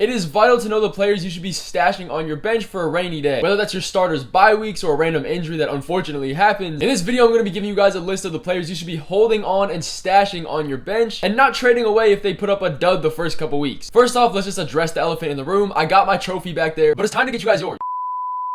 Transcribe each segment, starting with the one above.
It is vital to know the players you should be stashing on your bench for a rainy day, whether that's your starters' bye weeks or a random injury that unfortunately happens. In this video, I'm going to be giving you guys a list of the players you should be holding on and stashing on your bench and not trading away if they put up a dud the first couple weeks. First off, let's just address the elephant in the room. I got my trophy back there, but it's time to get you guys yours.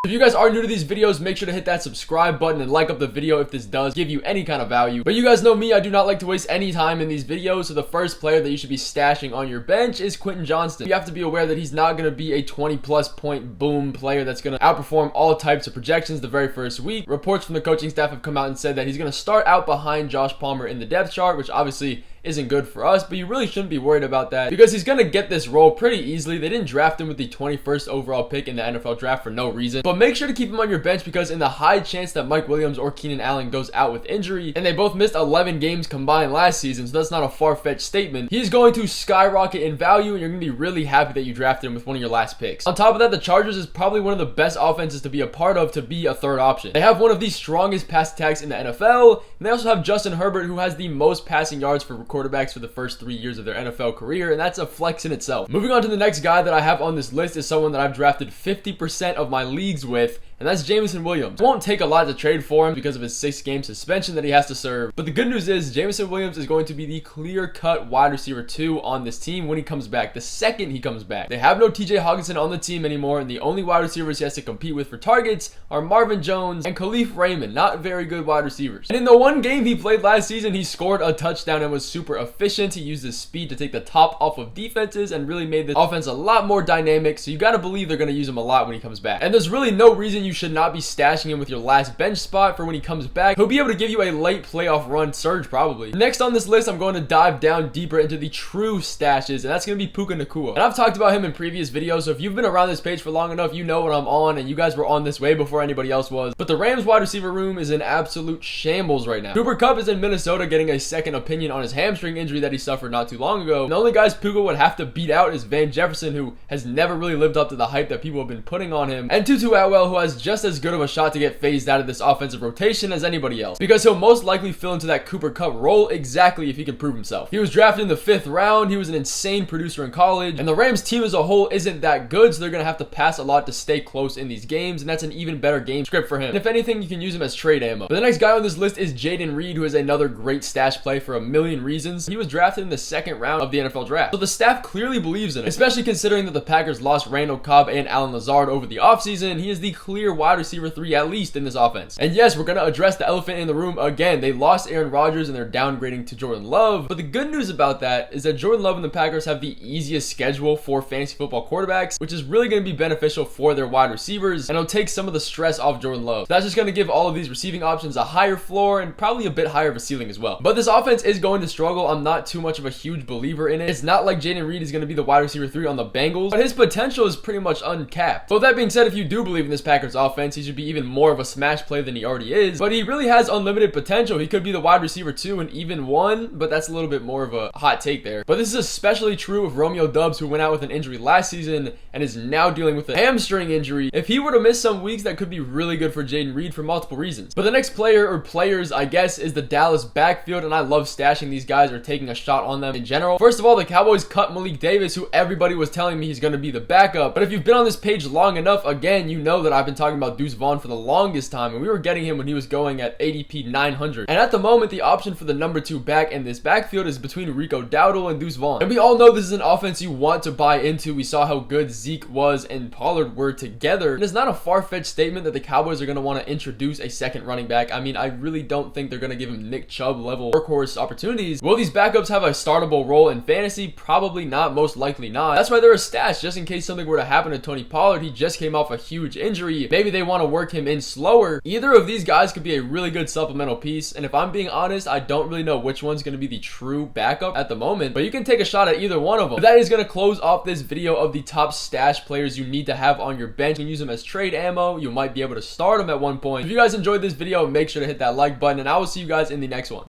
If you guys are new to these videos, make sure to hit that subscribe button and like up the video if this does give you any kind of value. But you guys know me, I do not like to waste any time in these videos, so the first player that you should be stashing on your bench is Quinten Johnston. You have to be aware that he's not going to be a 20+ point boom player that's going to outperform all types of projections the very first week. Reports from the coaching staff have come out and said that he's going to start out behind Josh Palmer in the depth chart, which obviously isn't good for us, but you really shouldn't be worried about that because he's going to get this role pretty easily. They didn't draft him with the 21st overall pick in the NFL draft for no reason, but make sure to keep him on your bench because in the high chance that Mike Williams or Keenan Allen goes out with injury, and they both missed 11 games combined last season, so that's not a far-fetched statement, he's going to skyrocket in value and you're going to be really happy that you drafted him with one of your last picks. On top of that, the Chargers is probably one of the best offenses to be a part of to be a third option. They have one of the strongest pass attacks in the NFL, and they also have Justin Herbert, who has the most passing yards for quarterbacks for the first 3 years of their NFL career, and that's a flex in itself. Moving on to the next guy that I have on this list is someone that I've drafted 50% of my leagues with, and that's Jameson Williams. It won't take a lot to trade for him because of his 6-game suspension that he has to serve, but the good news is Jameson Williams is going to be the clear-cut wide receiver 2 on this team when he comes back, the second he comes back. They have no TJ Hawkinson on the team anymore, and the only wide receivers he has to compete with for targets are Marvin Jones and Khalif Raymond, not very good wide receivers. And in the one game he played last season, he scored a touchdown and was super efficient. He used his speed to take the top off of defenses and really made the offense a lot more dynamic, so you gotta believe they're gonna use him a lot when he comes back. And there's really no reason you should not be stashing him with your last bench spot for when he comes back. He'll be able to give you a late playoff run surge probably. Next on this list, I'm going to dive down deeper into the true stashes, and that's going to be Puka Nakua. And I've talked about him in previous videos, so if you've been around this page for long enough, you know what I'm on, and you guys were on this way before anybody else was. But the Rams wide receiver room is in absolute shambles right now. Cooper Kupp is in Minnesota getting a second opinion on his hamstring injury that he suffered not too long ago. And the only guys Puka would have to beat out is Van Jefferson, who has never really lived up to the hype that people have been putting on him, and Tutu Atwell, who has just as good of a shot to get phased out of this offensive rotation as anybody else, because he'll most likely fill into that Cooper Kupp role exactly if he can prove himself. He was drafted in the 5th round, he was an insane producer in college, and the Rams team as a whole isn't that good, so they're going to have to pass a lot to stay close in these games, and that's an even better game script for him. And if anything, you can use him as trade ammo. But the next guy on this list is Jayden Reed, who is another great stash play for a million reasons. He was drafted in the 2nd round of the NFL draft, so the staff clearly believes in him, especially considering that the Packers lost Randall Cobb and Allen Lazard over the offseason. He is the clear wide receiver 3 at least in this offense. And yes, we're going to address the elephant in the room again. They lost Aaron Rodgers and they're downgrading to Jordan Love, but the good news about that is that Jordan Love and the Packers have the easiest schedule for fantasy football quarterbacks, which is really going to be beneficial for their wide receivers, and it'll take some of the stress off Jordan Love. So that's just going to give all of these receiving options a higher floor and probably a bit higher of a ceiling as well. But this offense is going to struggle. I'm not too much of a huge believer in it. It's not like Jayden Reed is going to be the wide receiver 3 on the Bengals, but his potential is pretty much uncapped. But with that being said, if you do believe in this Packers offense, he should be even more of a smash play than he already is, but he really has unlimited potential. He could be the wide receiver 2 and even 1, but that's a little bit more of a hot take there. But this is especially true of Romeo Doubs, who went out with an injury last season and is now dealing with a hamstring injury. If he were to miss some weeks, that could be really good for Jayden Reed for multiple reasons. But the next player, or players I guess, is the Dallas backfield, and I love stashing these guys or taking a shot on them in general. First of all, the Cowboys cut Malik Davis, who everybody was telling me he's going to be the backup, but if you've been on this page long enough, again, you know that I've been talking about Deuce Vaughn for the longest time, and we were getting him when he was going at ADP 900. And at the moment, the option for the number 2 back in this backfield is between Rico Dowdle and Deuce Vaughn. And we all know this is an offense you want to buy into. We saw how good Zeke was and Pollard were together. And it's not a far-fetched statement that the Cowboys are going to want to introduce a second running back. I mean, I really don't think they're going to give him Nick Chubb level workhorse opportunities. Will these backups have a startable role in fantasy? Probably not, most likely not. That's why they're a stash, just in case something were to happen to Tony Pollard. He just came off a huge injury. Maybe they want to work him in slower. Either of these guys could be a really good supplemental piece, and if I'm being honest, I don't really know which one's going to be the true backup at the moment, but you can take a shot at either one of them. But that is going to close off this video of the top stash players you need to have on your bench. You can use them as trade ammo. You might be able to start them at one point. If you guys enjoyed this video, make sure to hit that like button, and I will see you guys in the next one.